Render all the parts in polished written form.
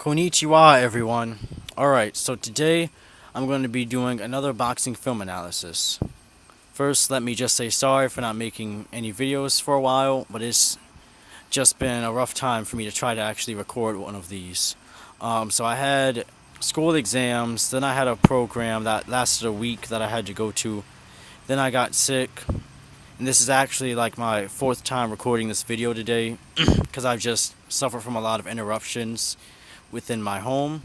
Konnichiwa, everyone. Alright, so today I'm going to be doing another boxing film analysis. First, let me just say sorry for not making any videos for a while, but it's just been a rough time for me to try to actually record one of these. So I had school exams, then I had a program that lasted a week that I had to go to, then I got sick, and this is actually like my fourth time recording this video today, because I've just suffered from a lot of interruptions within my home.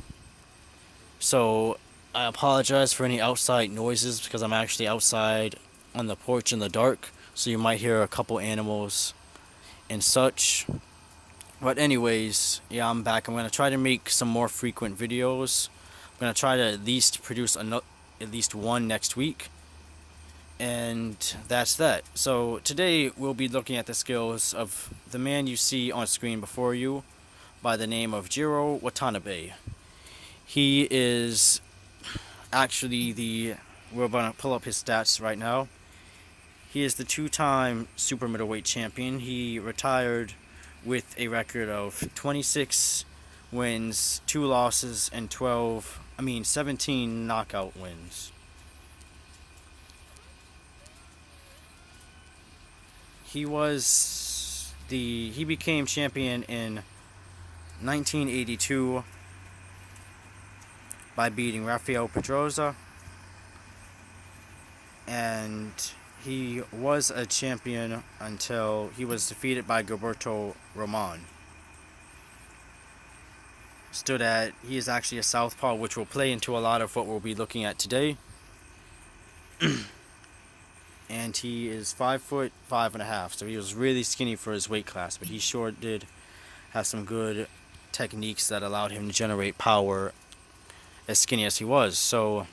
So I apologize for any outside noises because I'm actually outside on the porch in the dark, so you might hear a couple animals and such. But anyways, yeah, I'm back. I'm going to try to make some more frequent videos. I'm going to try to at least produce at least one next week. And that's that. So today we'll be looking at the skills of the man you see on screen before you by the name of Jiro Watanabe. He is actually we're going to pull up his stats right now. He is the two-time super middleweight champion. He retired with a record of 26 wins, 2 losses, and 17 knockout wins. He became champion in 1982 by beating Rafael Pedroza, and he was a champion until he was defeated by Gilberto Roman. He is actually a Southpaw, which will play into a lot of what we'll be looking at today. And he is 5'5.5", so he was really skinny for his weight class, but he sure did have some good techniques that allowed him to generate power as skinny as he was. So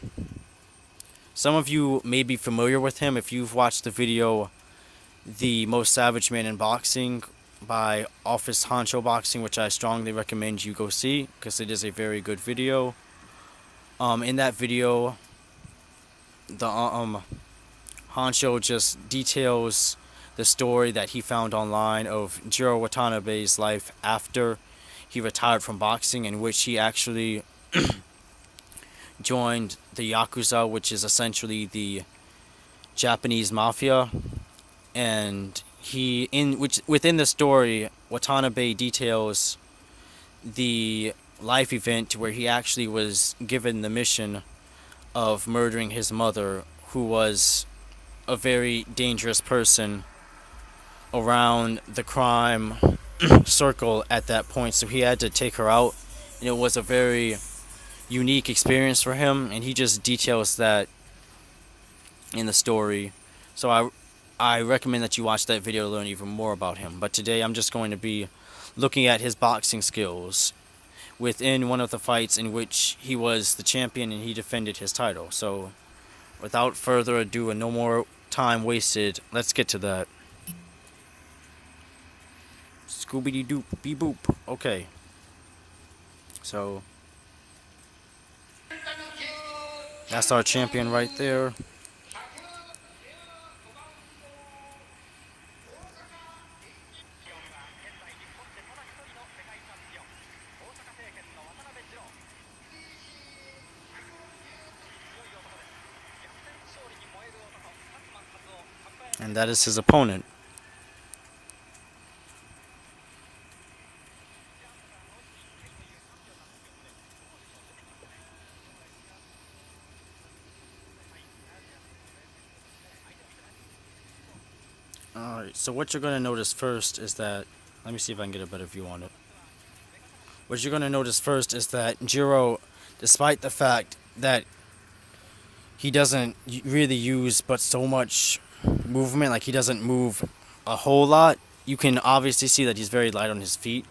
some of you may be familiar with him if you've watched the video The Most Savage Man in Boxing by Office Honcho Boxing, which I strongly recommend you go see because it is a very good video. In that video, the Honcho just details the story that he found online of Jiro Watanabe's life after he retired from boxing, in which he actually joined the Yakuza, which is essentially the Japanese mafia. And within the story, Watanabe details the life event where he actually was given the mission of murdering his mother, who was a very dangerous person around the crime circle at that point, so he had to take her out, and it was a very unique experience for him, and he just details that in the story. So I recommend that you watch that video to learn even more about him. But today I'm just going to be looking at his boxing skills within one of the fights in which he was the champion and he defended his title. So without further ado and no more time wasted, let's get to that. Scooby-Doo beep boop. Okay. So that's our champion right there. And that is his opponent. Alright, so what you're going to notice first is that, let me see if I can get a better view on it. What you're going to notice first is that Jiro, despite the fact that he doesn't really use but so much movement, like he doesn't move a whole lot, you can obviously see that he's very light on his feet.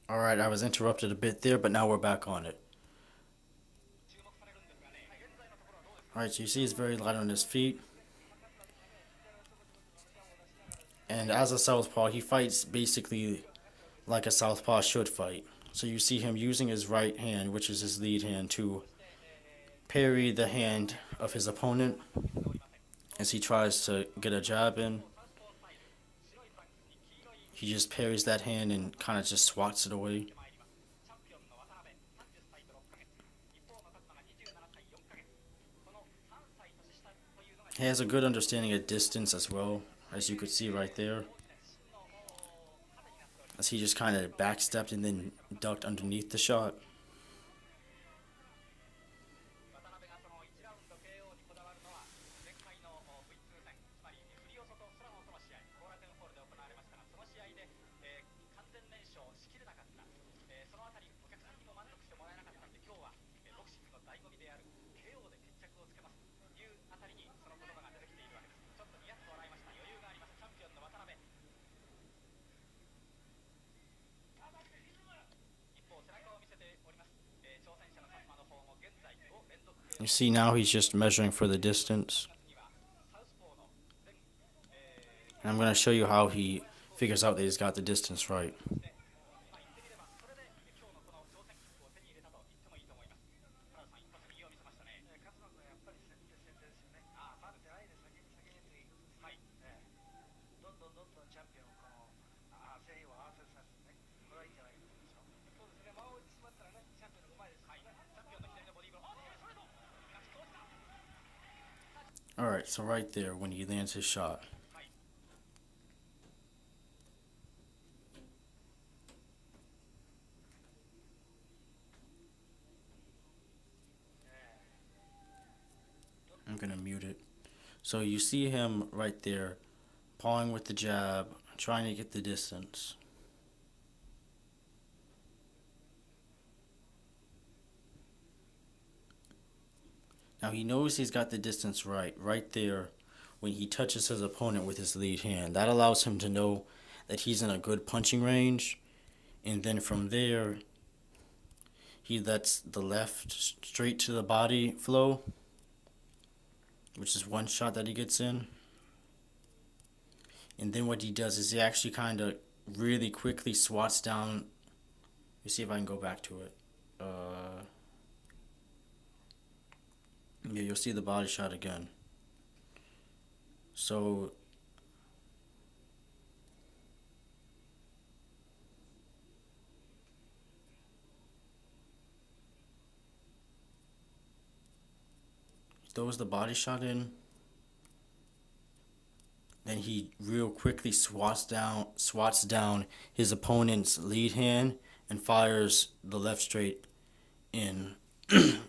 Alright, I was interrupted a bit there, but now we're back on it. Alright, so you see he's very light on his feet. And as a southpaw, he fights basically like a southpaw should fight. So you see him using his right hand, which is his lead hand, to parry the hand of his opponent as he tries to get a jab in. he just parries that hand and kind of just swats it away. He has a good understanding of distance as well, as you could see right there. As he just kind of backstepped and then ducked underneath the shot. You see now he's just measuring for the distance. And I'm going to show you how he figures out that he's got the distance right. Alright, so right there when he lands his shot. I'm gonna mute it. So you see him right there, pawing with the jab, trying to get the distance. Now he knows he's got the distance right there when he touches his opponent with his lead hand. That allows him to know that he's in a good punching range. And then from there, he lets the left straight to the body flow, which is one shot that he gets in. And then what he does is he actually kind of really quickly swats down. Let me see if I can go back to it. Yeah, you'll see the body shot again. So he throws the body shot in. Then he real quickly swats down his opponent's lead hand and fires the left straight in.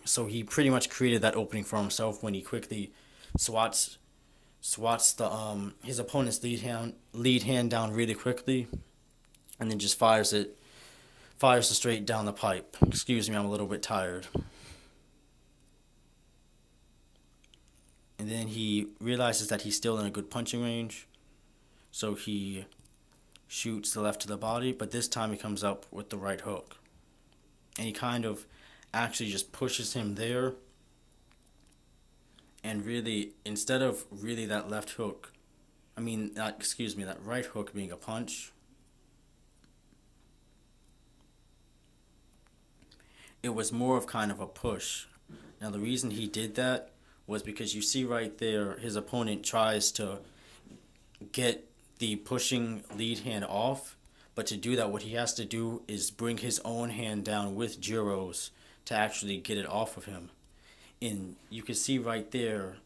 So he pretty much created that opening for himself when he quickly swats the his opponent's lead hand down really quickly, and then just fires the straight down the pipe. Excuse me, I'm a little bit tired. And then he realizes that he's still in a good punching range, so he shoots the left to the body, but this time he comes up with the right hook. And he kind of actually just pushes him there, and really, instead of really that left hook, that right hook being a punch, it was more of kind of a push. Now the reason he did that was because you see right there, his opponent tries to get the pushing lead hand off, but to do that, what he has to do is bring his own hand down with Jiro's to actually get it off of him. And you can see right there,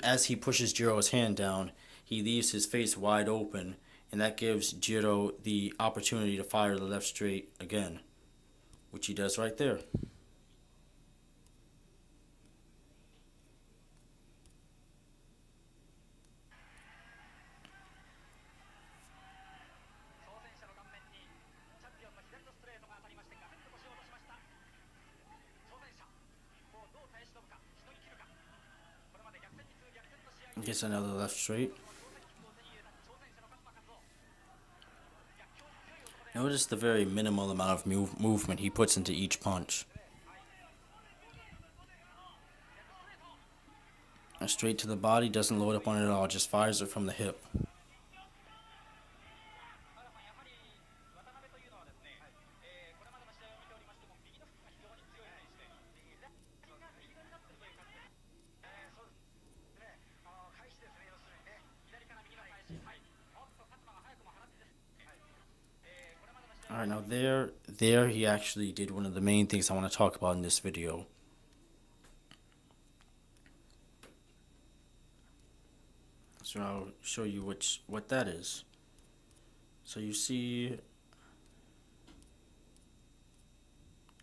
as he pushes Jiro's hand down, he leaves his face wide open, and that gives Jiro the opportunity to fire the left straight again, which he does right there. Gets another left straight. Notice the very minimal amount of movement he puts into each punch. A straight to the body, doesn't load up on it at all, just fires it from the hip. Alright, now there he actually did one of the main things I want to talk about in this video. So I'll show you what that is. So you see,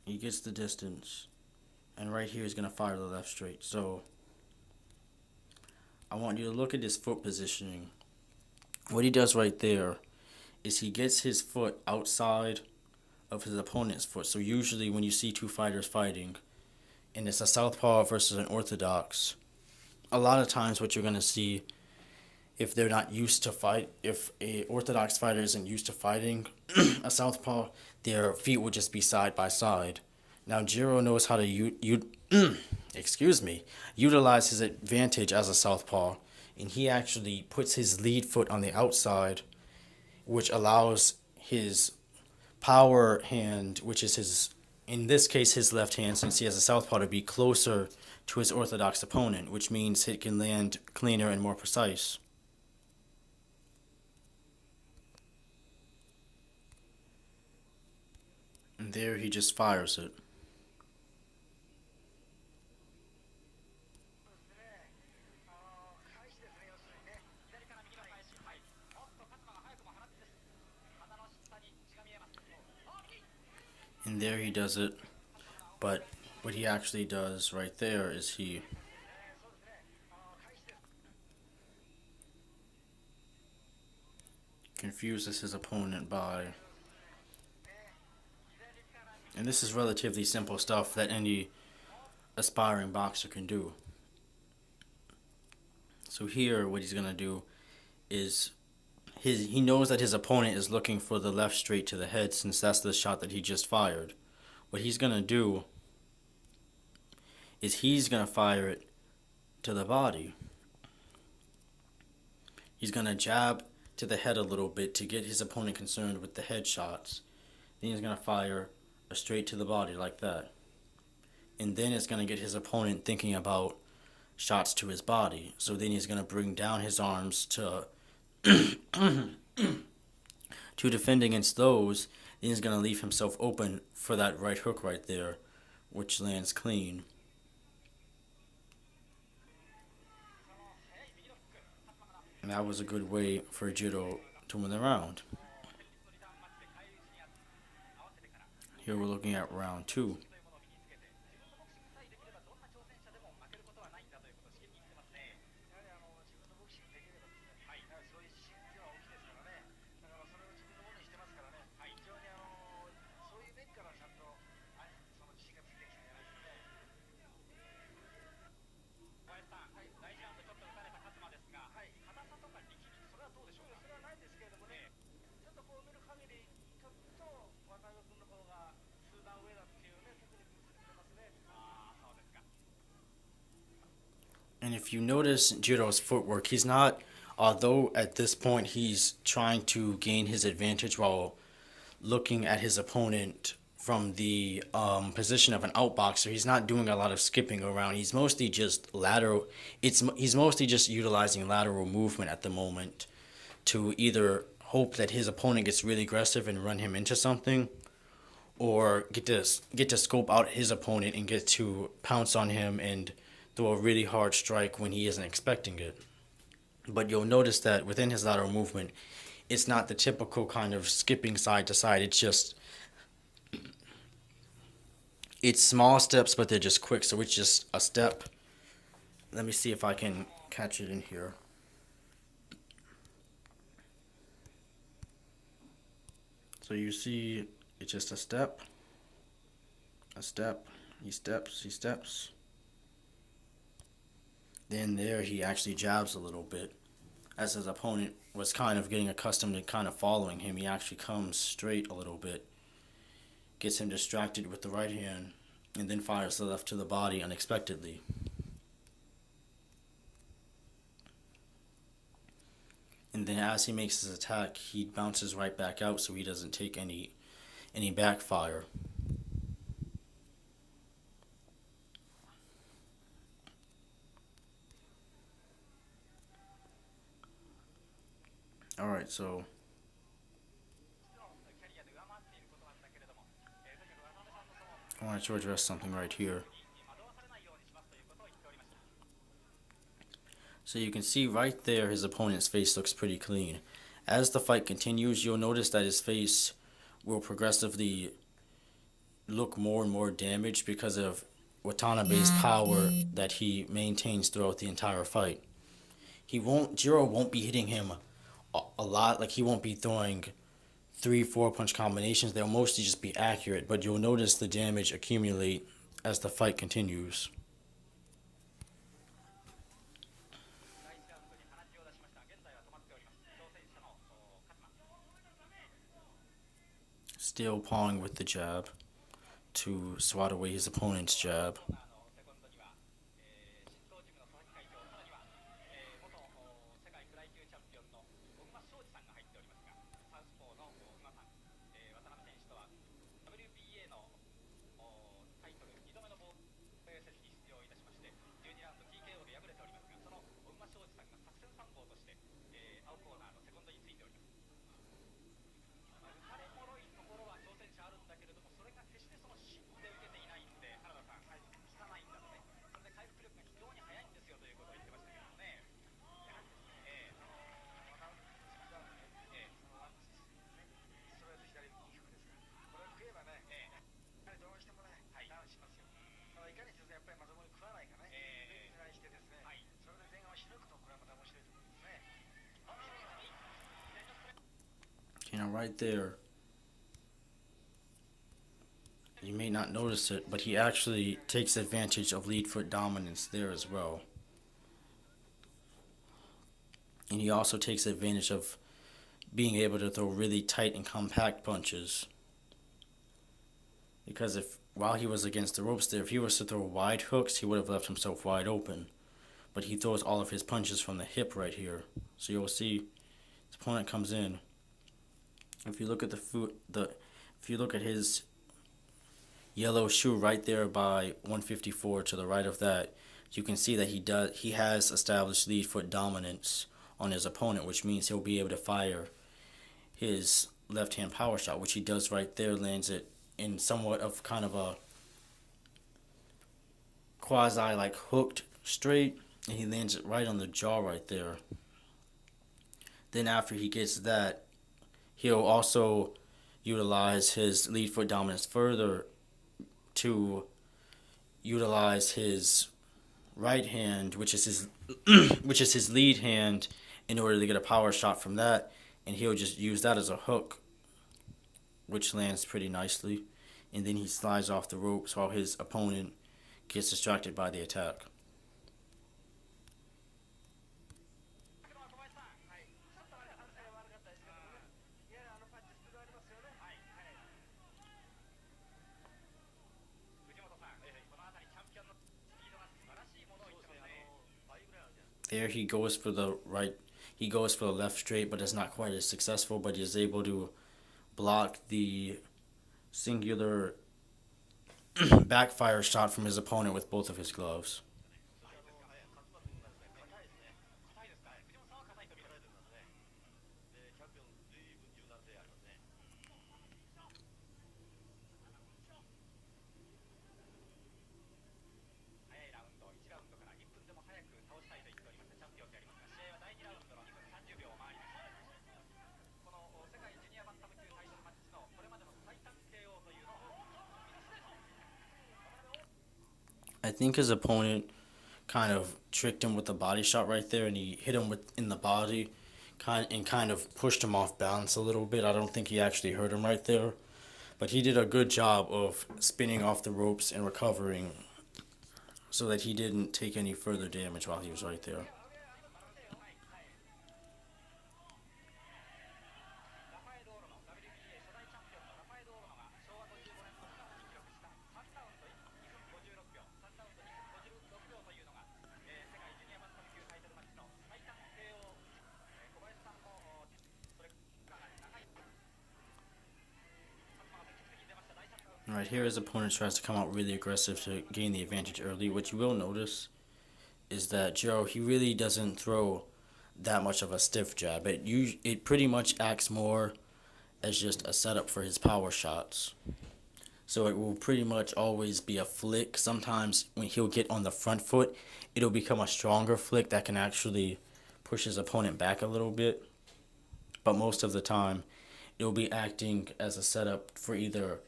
he gets the distance, and right here he's going to fire the left straight. So I want you to look at his foot positioning. What he does right there is he gets his foot outside of his opponent's foot. So usually when you see two fighters fighting, and it's a southpaw versus an orthodox, a lot of times what you're going to see, if they're not used to fight, if a orthodox fighter isn't used to fighting a southpaw, their feet will just be side by side. Now Jiro knows how to utilize his advantage as a southpaw, and he actually puts his lead foot on the outside, which allows his power hand, which is his, in this case, his left hand, since he has a southpaw, to be closer to his orthodox opponent, which means it can land cleaner and more precise. And there he just fires it. And there he does it. But what he actually does right there is he confuses his opponent by, and this is relatively simple stuff that any aspiring boxer can do. So here what he's going to do is he knows that his opponent is looking for the left straight to the head, since that's the shot that he just fired. What he's going to do is he's going to fire it to the body. He's going to jab to the head a little bit to get his opponent concerned with the head shots. Then he's going to fire a straight to the body like that. And then it's going to get his opponent thinking about shots to his body. So then he's going to bring down his arms to defend against those. Then he's going to leave himself open for that right hook right there, which lands clean. And that was a good way for Jiro to win the round. Here we're looking at round 2. And if you notice Jiro's footwork, he's not, although at this point he's trying to gain his advantage while looking at his opponent from the position of an outboxer, he's not doing a lot of skipping around. He's mostly just lateral. He's mostly just utilizing lateral movement at the moment to either hope that his opponent gets really aggressive and run him into something, or get to scope out his opponent and get to pounce on him and throw a really hard strike when he isn't expecting it. But you'll notice that within his lateral movement, it's not the typical kind of skipping side to side. It's small steps, but they're just quick. So it's just a step. Let me see if I can catch it in here. So you see, it's just a step, he steps. Then there he actually jabs a little bit. As his opponent was kind of getting accustomed to kind of following him, he actually comes straight a little bit, gets him distracted with the right hand, and then fires the left to the body unexpectedly. And then as he makes his attack, he bounces right back out so he doesn't take any backfire. Alright, so I wanted to address something right here. So you can see right there his opponent's face looks pretty clean. As the fight continues, you'll notice that his face will progressively look more and more damaged because of Watanabe's power that he maintains throughout the entire fight. Jiro won't be hitting him a lot, like he won't be throwing 3-4 punch combinations. They'll mostly just be accurate, but you'll notice the damage accumulate as the fight continues. Still pawing with the jab to swat away his opponent's jab. You know, right there, you may not notice it, but he actually takes advantage of lead foot dominance there as well. And he also takes advantage of being able to throw really tight and compact punches. Because while he was against the ropes there, if he was to throw wide hooks, he would have left himself wide open. But he throws all of his punches from the hip right here. So you'll see his opponent comes in. If you look at if you look at his yellow shoe right there by 154 to the right of that, you can see that he has established lead foot dominance on his opponent, which means he'll be able to fire his left hand power shot, which he does right there, lands it in somewhat of kind of a quasi like hooked straight, and he lands it right on the jaw right there. Then after he gets that, he'll also utilize his lead foot dominance further to utilize his right hand, which is his lead hand, in order to get a power shot from that, and he'll just use that as a hook, which lands pretty nicely, and then he slides off the ropes while his opponent gets distracted by the attack. There he goes for the left straight, but it's not quite as successful, but he is able to block the singular backfire shot from his opponent with both of his gloves. I think his opponent kind of tricked him with the body shot right there, and he hit him in the body, kind of pushed him off balance a little bit. I don't think he actually hurt him right there, but he did a good job of spinning off the ropes and recovering, so that he didn't take any further damage while he was right there. Right here, his opponent tries to come out really aggressive to gain the advantage early. What you will notice is that Jiro, he really doesn't throw that much of a stiff jab. It pretty much acts more as just a setup for his power shots. So it will pretty much always be a flick. Sometimes when he'll get on the front foot, it'll become a stronger flick that can actually push his opponent back a little bit. But most of the time, it'll be acting as a setup for either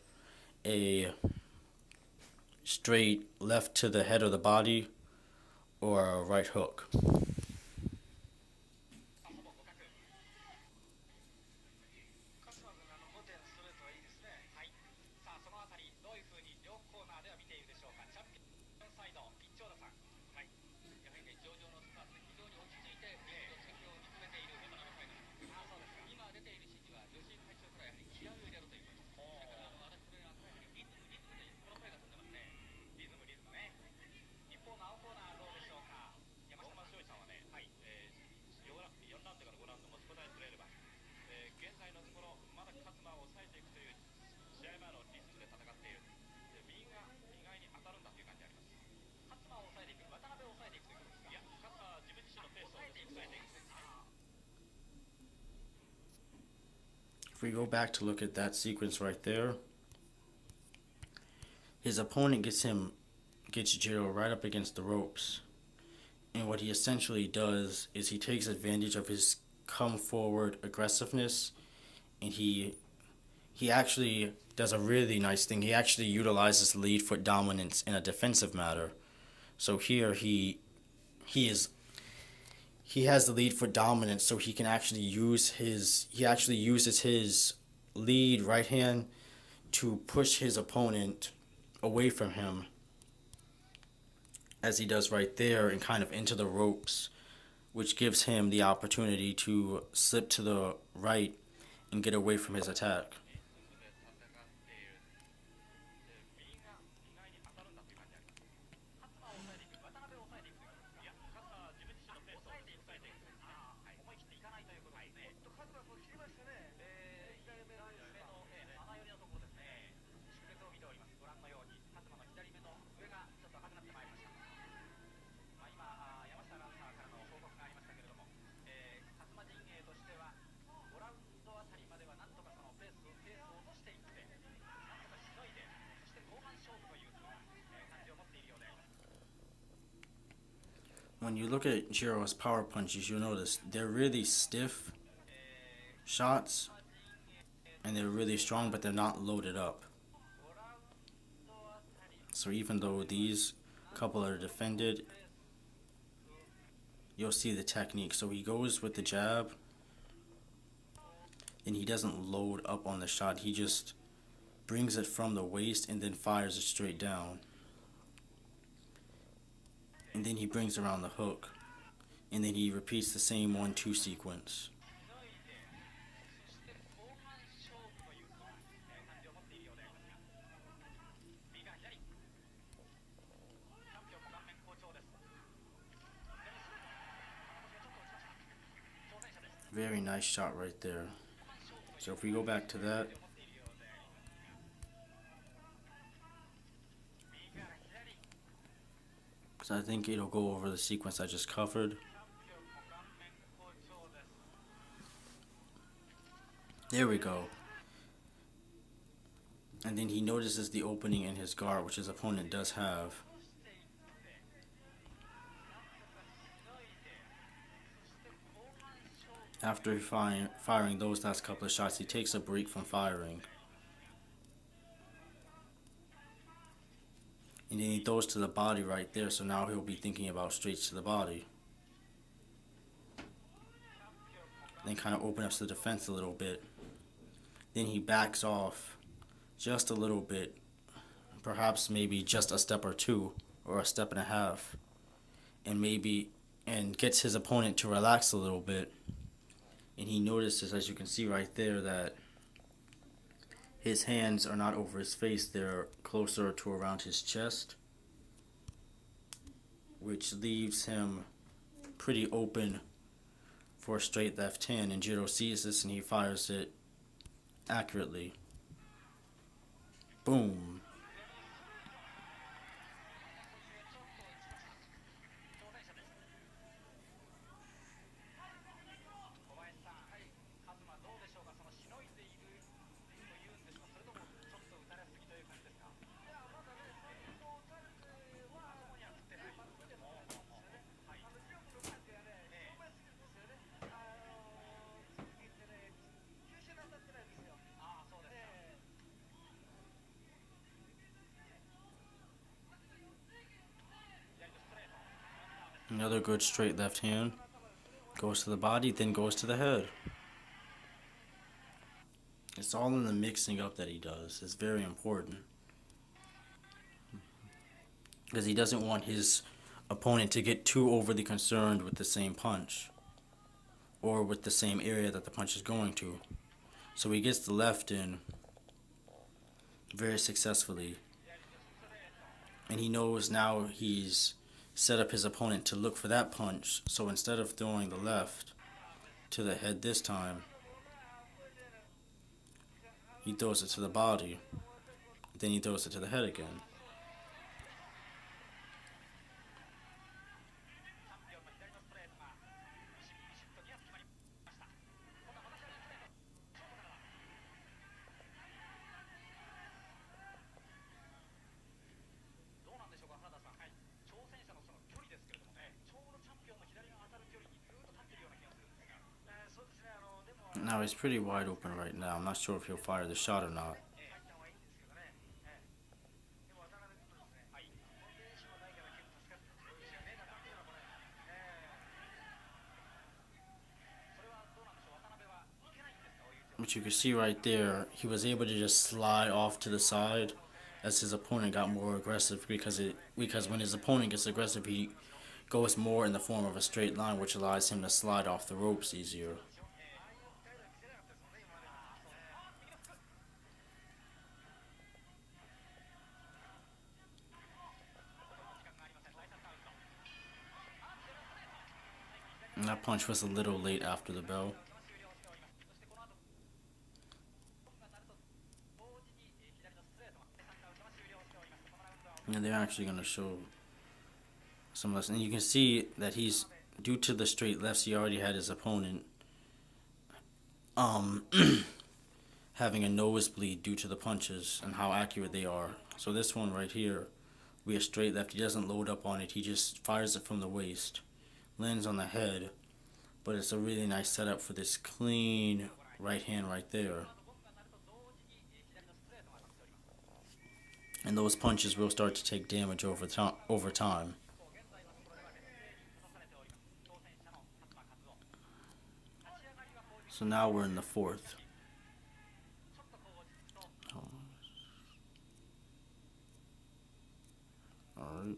a straight left to the head of the body or a right hook. If we go back to look at that sequence right there, his opponent gets Jiro right up against the ropes. And what he essentially does is he takes advantage of his come forward aggressiveness, and he actually does a really nice thing. He actually utilizes lead foot dominance in a defensive matter. So here he has the lead foot dominance, so he can actually uses his lead right hand to push his opponent away from him, as he does right there, and kind of into the ropes, which gives him the opportunity to slip to the right and get away from his attack. When you look at Jiro's power punches, you'll notice they're really stiff shots, and they're really strong, but they're not loaded up. So even though these couple are defended, you'll see the technique. So he goes with the jab, and he doesn't load up on the shot. He just brings it from the waist and then fires it straight down. And then he brings around the hook, and then he repeats the same 1-2 sequence. Very nice shot right there. So if we go back to that, because I think it'll go over the sequence I just covered. There we go. And then he notices the opening in his guard, which his opponent does have. After firing those last couple of shots, he takes a break from firing. And then he throws to the body right there, so now he'll be thinking about straights to the body. Then kind of open up the defense a little bit. Then he backs off just a little bit, perhaps maybe just a step or two, or a step and a half, and gets his opponent to relax a little bit. And he notices, as you can see right there, that his hands are not over his face, they're closer to around his chest, which leaves him pretty open for a straight left hand. And Jiro sees this and he fires it accurately. Boom. Another good straight left hand. Goes to the body, then goes to the head. It's all in the mixing up that he does. It's very important. Because he doesn't want his opponent to get too overly concerned with the same punch. Or with the same area that the punch is going to. So he gets the left in very successfully. And he knows now he's set up his opponent to look for that punch. So instead of throwing the left to the head this time, he throws it to the body. Then he throws it to the head again. Now he's pretty wide open right now. I'm not sure if he'll fire the shot or not. But you can see right there, he was able to just slide off to the side as his opponent got more aggressive because when his opponent gets aggressive, he goes more in the form of a straight line, which allows him to slide off the ropes easier. And that punch was a little late after the bell. And they're actually going to show some less. And you can see that he's, due to the straight lefts, he already had his opponent having a nosebleed due to the punches and how accurate they are. So this one right here, we a straight left. He doesn't load up on it. He just fires it from the waist. Lands on the head. But it's a really nice setup for this clean right hand right there. And those punches will start to take damage over time. So now we're in the fourth. Alright.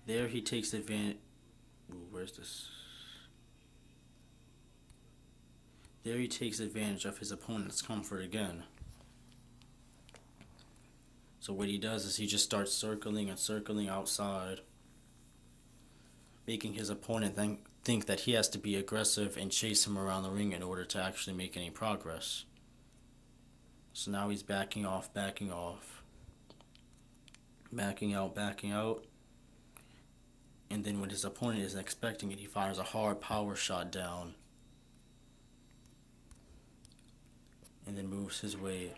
There he takes advantage. Where's this? There he takes advantage of his opponent's comfort again. So what he does is he just starts circling and circling outside, making his opponent think that he has to be aggressive and chase him around the ring in order to actually make any progress. So now he's backing off, backing off, backing out, backing out. And then when his opponent isn't expecting it, he fires a hard power shot down. And then moves his way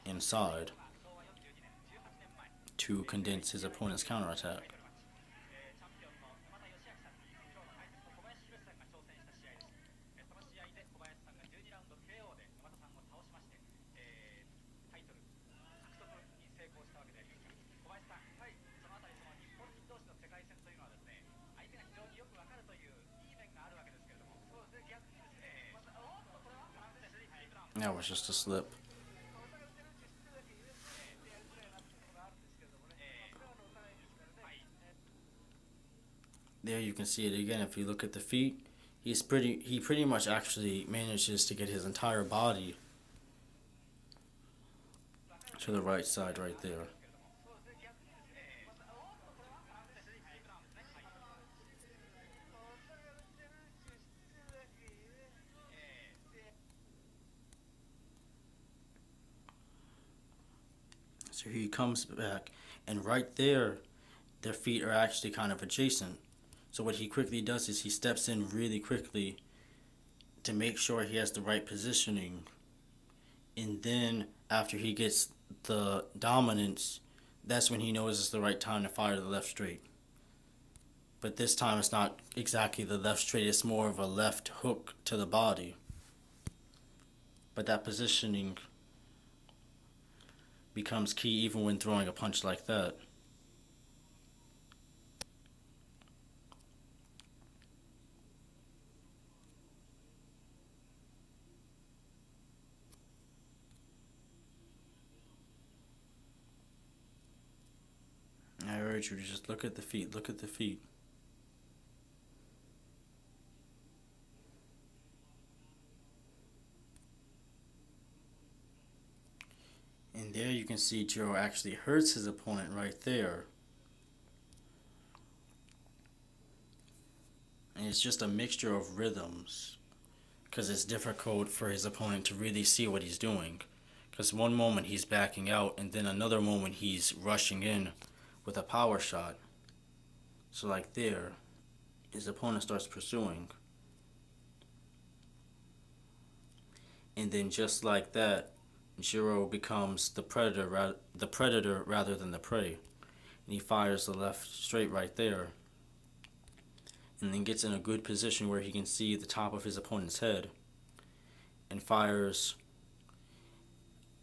inside to condense his opponent's counterattack. That was just a slip. There you can see it again. If you look at the feet, he pretty much actually manages to get his entire body to the right side right there. So he comes back, and right there, their feet are actually kind of adjacent. So what he quickly does is he steps in really quickly to make sure he has the right positioning And then after he gets the dominance, that's when he knows it's the right time to fire the left straight. But this time it's not exactly the left straight, it's more of a left hook to the body. But that positioning becomes key even when throwing a punch like that. I urge you to just look at the feet, look at the feet. And there you can see Jiro actually hurts his opponent right there. And it's just a mixture of rhythms, because it's difficult for his opponent to really see what he's doing. Because one moment he's backing out, and then another moment he's rushing in with a power shot. So like there, his opponent starts pursuing. And then just like that, Jiro becomes the predator rather than the prey. And he fires the left straight right there. And then gets in a good position where he can see the top of his opponent's head. And fires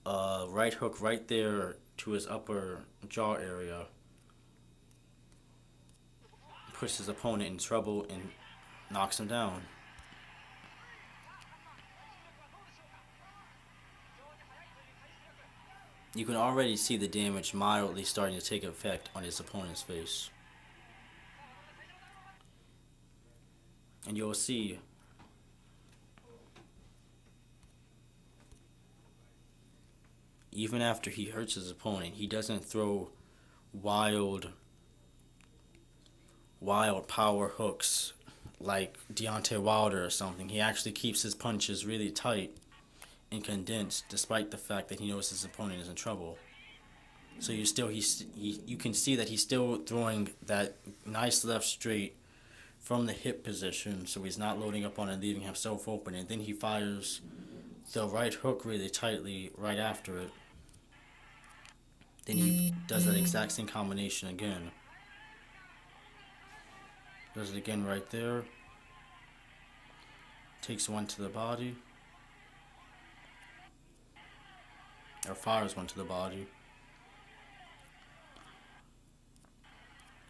a right hook right there to his upper jaw area. Puts his opponent in trouble and knocks him down. You can already see the damage mildly starting to take effect on his opponent's face. And you'll see even after he hurts his opponent, he doesn't throw wild power hooks like Deontay Wilder or something. He actually keeps his punches really tight and condensed, despite the fact that he knows his opponent is in trouble. So you can see that he's still throwing that nice left straight from the hip position, so he's not loading up on it and leaving himself open. And then he fires the right hook really tightly right after it. Then he does that exact same combination again. Does it again right there. Takes one to the body. Or fires one to the body.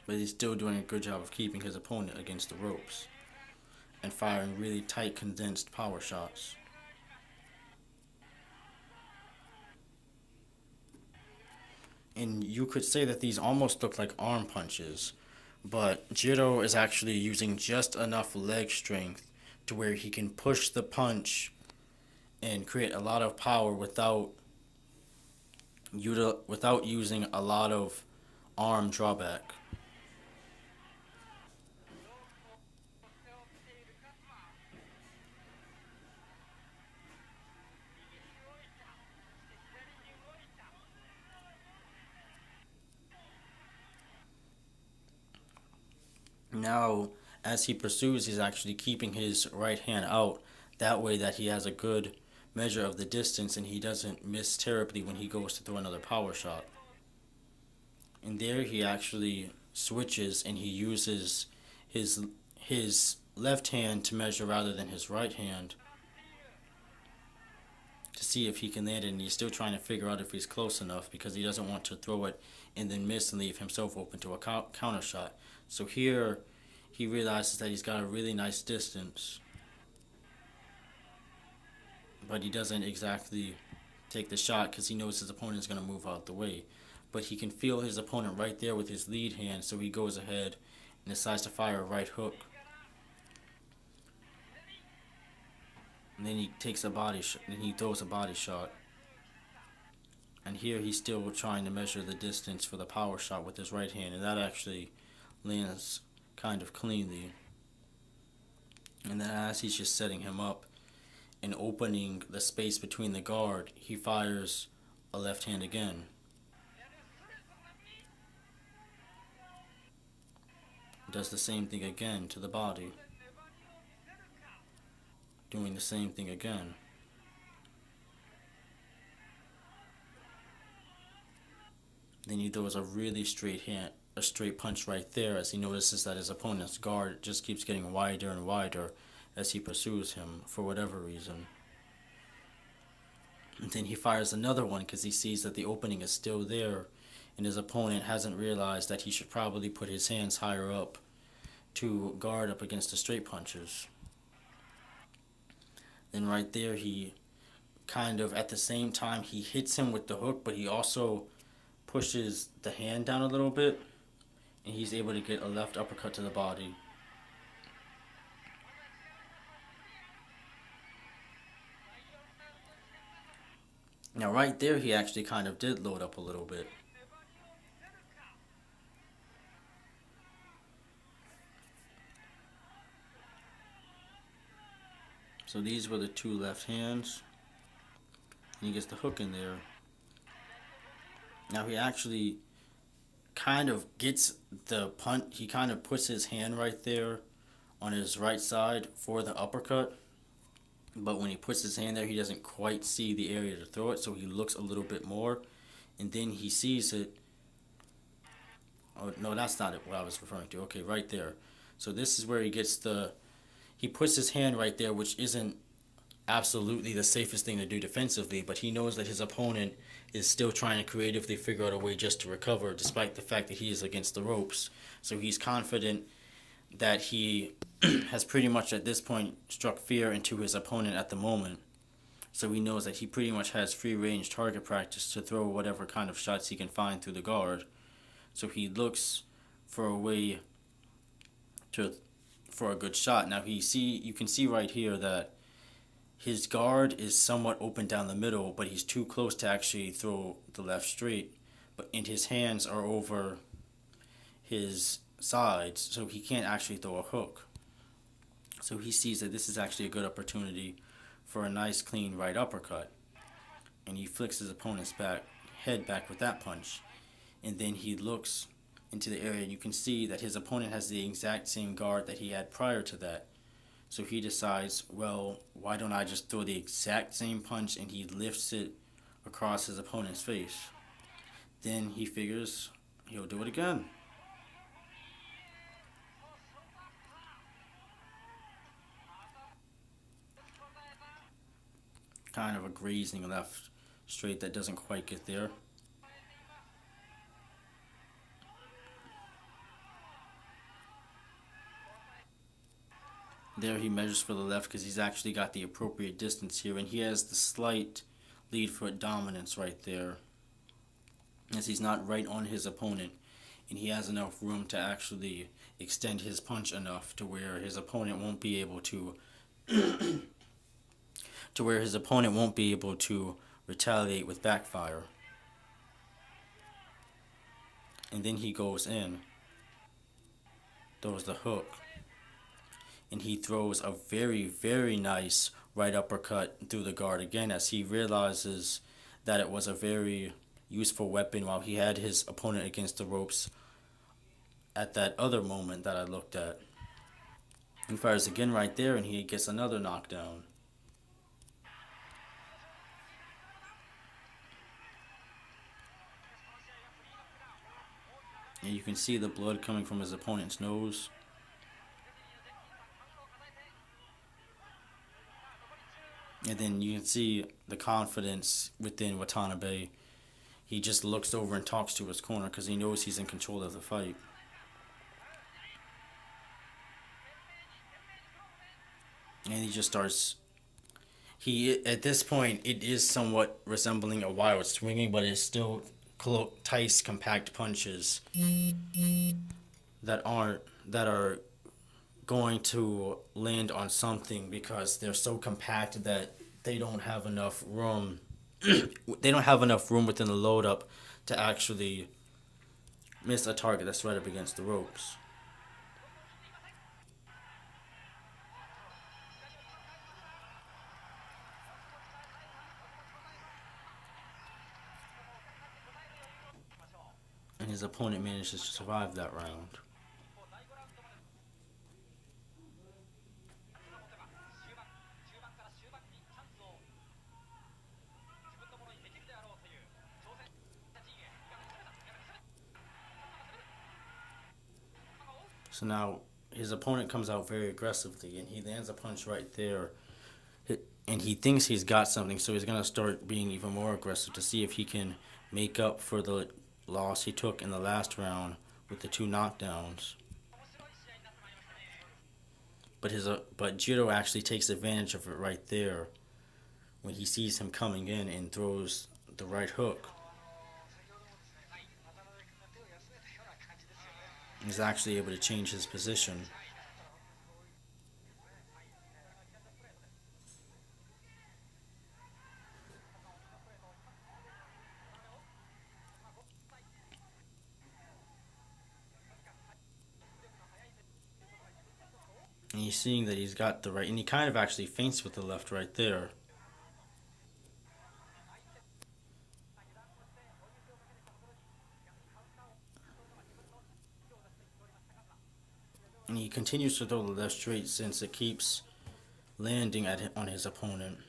But he's still doing a good job of keeping his opponent against the ropes. And firing really tight, condensed power shots. And you could say that these almost look like arm punches. But Jiro is actually using just enough leg strength to where he can push the punch and create a lot of power without using a lot of arm drawback. Now, as he pursues, he's actually keeping his right hand out. That way that he has a good measure of the distance and he doesn't miss terribly when he goes to throw another power shot. And there he actually switches and he uses his left hand to measure rather than his right hand to see if he can land it. And he's still trying to figure out if he's close enough because he doesn't want to throw it and then miss and leave himself open to a counter shot. So here he realizes that he's got a really nice distance, but he doesn't exactly take the shot because he knows his opponent is going to move out the way. But he can feel his opponent right there with his lead hand, so he goes ahead and decides to fire a right hook. And then he takes a body shot, and he throws a body shot. And here he's still trying to measure the distance for the power shot with his right hand, and that actually lands kind of cleanly. And then as he's just setting him up and opening the space between the guard, he fires a left hand again. Does the same thing again to the body. Doing the same thing again. Then he throws a really a straight punch right there as he notices that his opponent's guard just keeps getting wider and wider as he pursues him for whatever reason. And then he fires another one because he sees that the opening is still there and his opponent hasn't realized that he should probably put his hands higher up to guard up against the straight punches. Then right there he kind of at the same time he hits him with the hook, but he also pushes the hand down a little bit and he's able to get a left uppercut to the body. Now right there he actually kind of did load up a little bit. So these were the two left hands. And he gets the hook in there. Now he actually kind of gets the punch. He kind of puts his hand right there on his right side for the uppercut. But when he puts his hand there, he doesn't quite see the area to throw it. So he looks a little bit more. And then he sees it. Oh, no, that's not what I was referring to. Okay, right there. So this is where he gets he puts his hand right there, which isn't absolutely the safest thing to do defensively, but he knows that his opponent is still trying to creatively figure out a way just to recover, despite the fact that he is against the ropes. So he's confident that he has pretty much at this point struck fear into his opponent at the moment. So he knows that he pretty much has free range target practice to throw whatever kind of shots he can find through the guard. So he looks for a way for a good shot. Now you can see right here that his guard is somewhat open down the middle, but he's too close to actually throw the left straight. And his hands are over his sides, so he can't actually throw a hook. So he sees that this is actually a good opportunity for a nice clean right uppercut. And he flicks his opponent's head back with that punch. And then he looks into the area and you can see that his opponent has the exact same guard that he had prior to that. So he decides, well, why don't I just throw the exact same punch, and he lifts it across his opponent's face. Then he figures he'll do it again. Kind of a grazing left straight that doesn't quite get there. There he measures for the left because he's actually got the appropriate distance here, and he has the slight lead foot dominance right there, as he's not right on his opponent, and he has enough room to actually extend his punch enough to where his opponent won't be able to retaliate with backfire. And then he goes in, throws the hook, and he throws a very, very nice right uppercut through the guard again, as he realizes that it was a very useful weapon while he had his opponent against the ropes at that other moment that I looked at. He fires again right there, and he gets another knockdown. And you can see the blood coming from his opponent's nose. And then you can see the confidence within Watanabe. He just looks over and talks to his corner because he knows he's in control of the fight. And he just starts... At this point, it is somewhat resembling a wild swinging, but it's still tight, compact punches that are going to land on something because they're so compact that they don't have enough room. They don't have enough room within the load up to actually miss a target that's right up against the ropes. And his opponent manages to survive that round. So now his opponent comes out very aggressively, and he lands a punch right there. And he thinks he's got something, so he's going to start being even more aggressive to see if he can make up for the loss he took in the last round with the 2 knockdowns. But Jiro actually takes advantage of it right there when he sees him coming in and throws the right hook. He's actually able to change his position. And he's seeing that he's got the right, and he kind of actually feints with the left right there. And he continues to throw the left straight since it keeps landing on his opponent.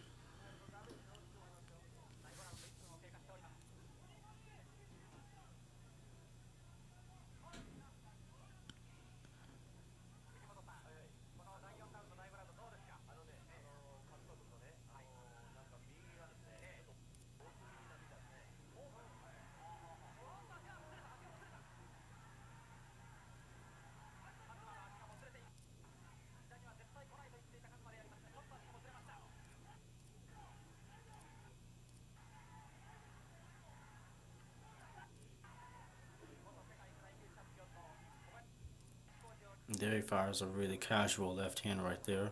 There he fires a really casual left hand right there.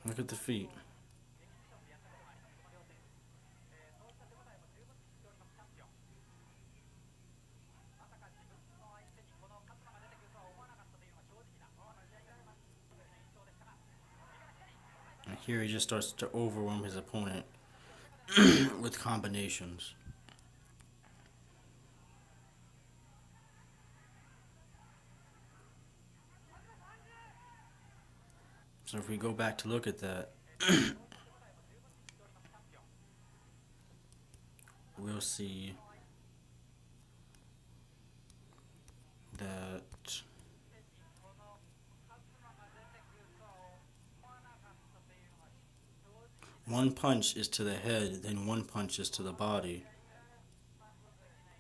Look at the feet. And here he just starts to overwhelm his opponent with combinations. So if we go back to look at that, we'll see that one punch is to the head, then one punch is to the body,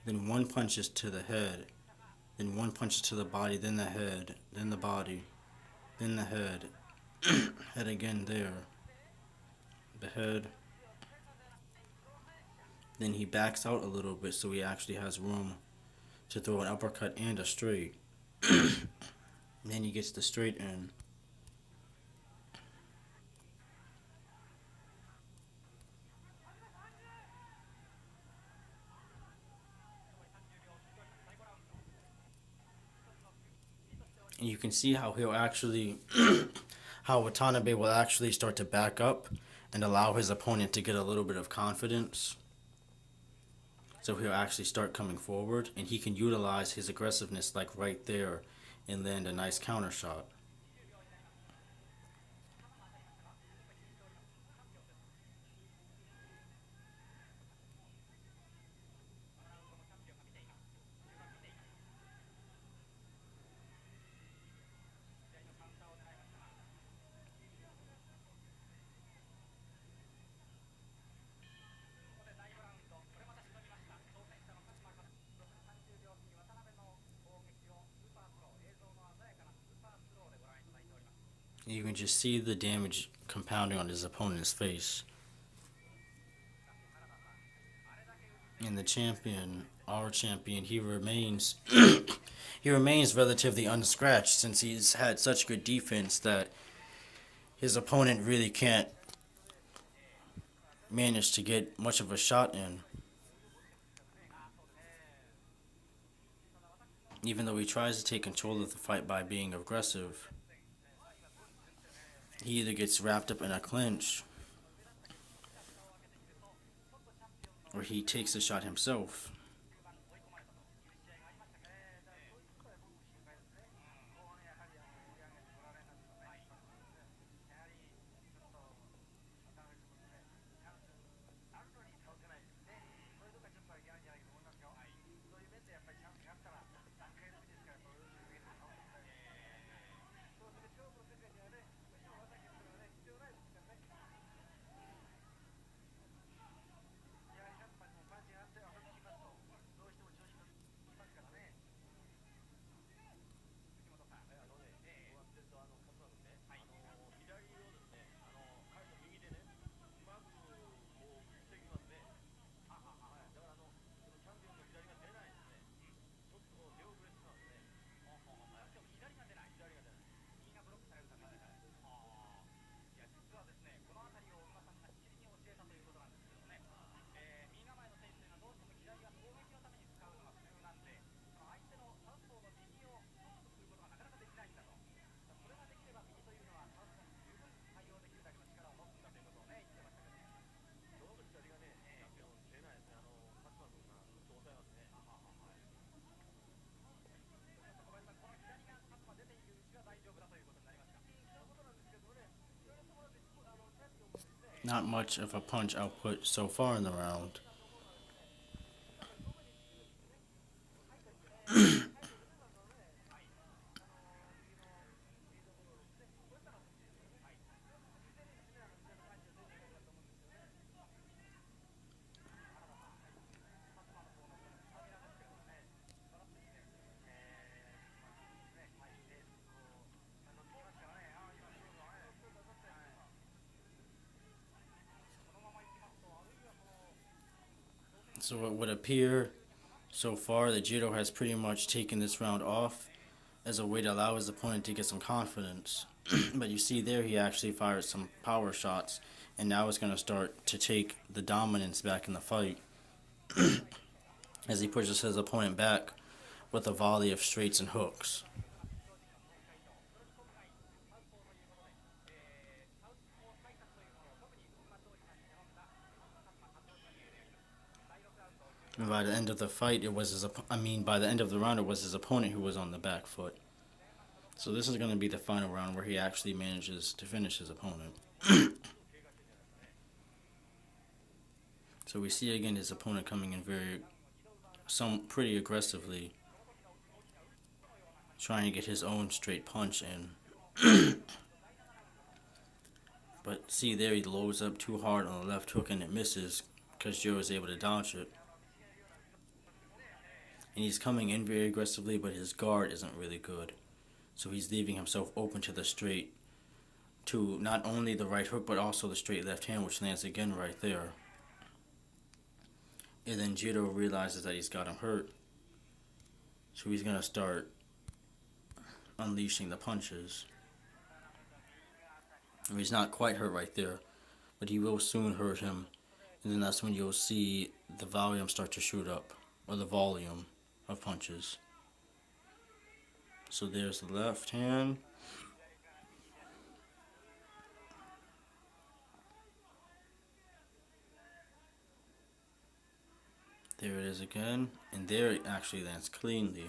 then one punch is to the head, then one punch is to the body, then the head, then the body, then the head, head again there, the head. Then he backs out a little bit so he actually has room to throw an uppercut and a straight. Then he gets the straight in. And you can see how he'll actually, how Watanabe will actually start to back up and allow his opponent to get a little bit of confidence. So he'll actually start coming forward, and he can utilize his aggressiveness like right there and land a nice counter shot. You can just see the damage compounding on his opponent's face. And the champion, our champion, he remains he remains relatively unscratched since he's had such good defense that his opponent really can't manage to get much of a shot in. Even though he tries to take control of the fight by being aggressive, he either gets wrapped up in a clinch or he takes the shot himself. Not much of a punch output so far in the round. So it would appear so far that Jiro has pretty much taken this round off as a way to allow his opponent to get some confidence. But you see there he actually fired some power shots, and now it's going to start to take the dominance back in the fight as he pushes his opponent back with a volley of straights and hooks. And by the end of the fight, it was by the end of the round, it was his opponent who was on the back foot. So this is going to be the final round where he actually manages to finish his opponent. So we see again his opponent coming in pretty aggressively, trying to get his own straight punch in. But see there, he loads up too hard on the left hook and it misses because Jiro is able to dodge it. And he's coming in very aggressively, but his guard isn't really good. So he's leaving himself open to the straight, to not only the right hook, but also the straight left hand, which lands again right there. And then Jiro realizes that he's got him hurt. So he's going to start unleashing the punches. And he's not quite hurt right there, but he will soon hurt him. And then that's when you'll see the volume start to shoot up, or the volume of punches. So there's the left hand. There it is again, and there it actually lands cleanly.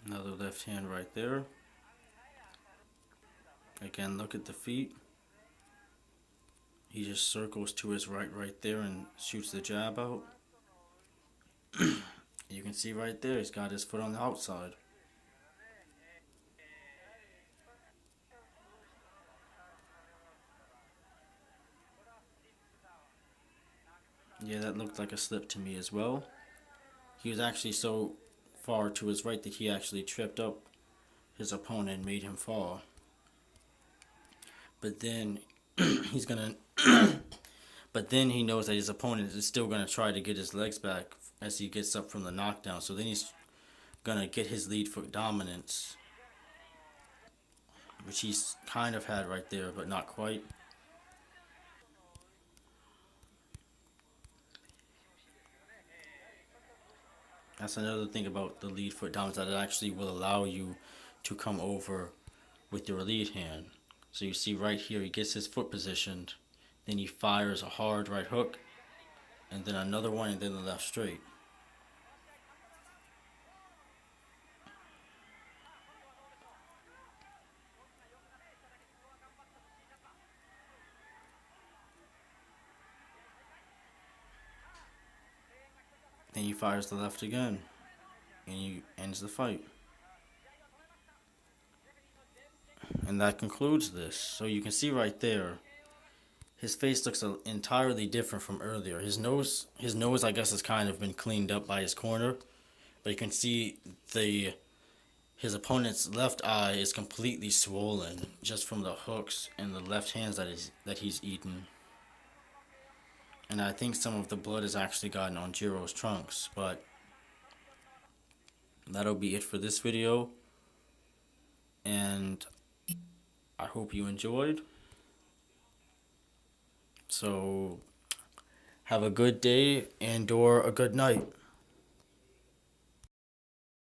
Another left hand right there. Again, look at the feet. He just circles to his right there and shoots the jab out. You can see right there, he's got his foot on the outside. Yeah, that looked like a slip to me as well. He was actually so far to his right that he actually tripped up his opponent and made him fall. But then he's gonna but then he knows that his opponent is still gonna try to get his legs back as he gets up from the knockdown. So then he's gonna get his lead foot dominance, which he's kind of had right there, but not quite. That's another thing about the lead foot down, is that it actually will allow you to come over with your lead hand. So you see right here, he gets his foot positioned, then he fires a hard right hook, and then another one, and then the left straight. Then he fires the left again, and he ends the fight. And that concludes this. So you can see right there, his face looks entirely different from earlier. His nose, I guess, has kind of been cleaned up by his corner, but you can see his opponent's left eye is completely swollen just from the hooks and the left hands that he's eaten. And I think some of the blood has actually gotten on Jiro's trunks, but that'll be it for this video. And I hope you enjoyed. So have a good day and or a good night.